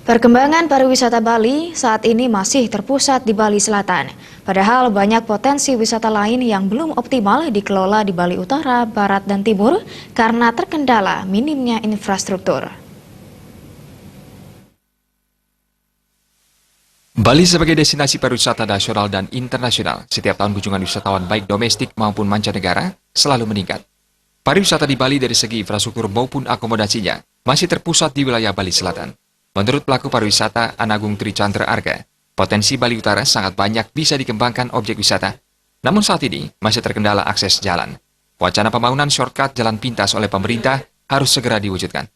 Perkembangan pariwisata Bali saat ini masih terpusat di Bali Selatan. Padahal banyak potensi wisata lain yang belum optimal dikelola di Bali Utara, Barat, dan Timur karena terkendala minimnya infrastruktur. Bali sebagai destinasi pariwisata nasional dan internasional, setiap tahun kunjungan wisatawan baik domestik maupun mancanegara selalu meningkat. Pariwisata di Bali dari segi infrastruktur maupun akomodasinya masih terpusat di wilayah Bali Selatan. Menurut pelaku pariwisata Anagung Trichandra Arga, potensi Bali Utara sangat banyak bisa dikembangkan objek wisata. Namun saat ini masih terkendala akses jalan. Wacana pembangunan shortcut jalan pintas oleh pemerintah harus segera diwujudkan.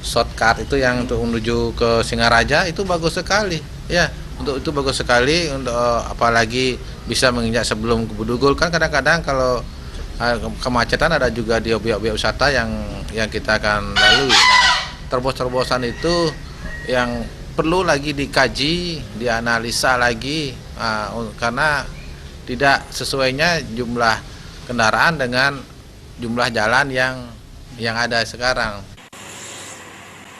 Shortcut itu yang untuk menuju ke Singaraja itu bagus sekali, ya. Untuk itu bagus sekali, untuk apalagi bisa menginjak sebelum ke Bedugul. Kan kadang-kadang kalau kemacetan ada juga di objek-objek wisata yang kita akan lalui. Nah, terobosan itu yang perlu lagi dikaji, dianalisa lagi, karena tidak sesuainya jumlah kendaraan dengan jumlah jalan yang ada sekarang.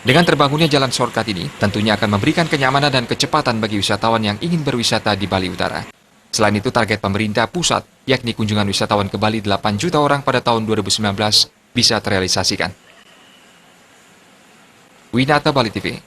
Dengan terbangunnya jalan shortcut ini, tentunya akan memberikan kenyamanan dan kecepatan bagi wisatawan yang ingin berwisata di Bali Utara. Selain itu, target pemerintah pusat, yakni kunjungan wisatawan ke Bali 8 juta orang pada tahun 2019, bisa terrealisasikan. Winata Bali TV.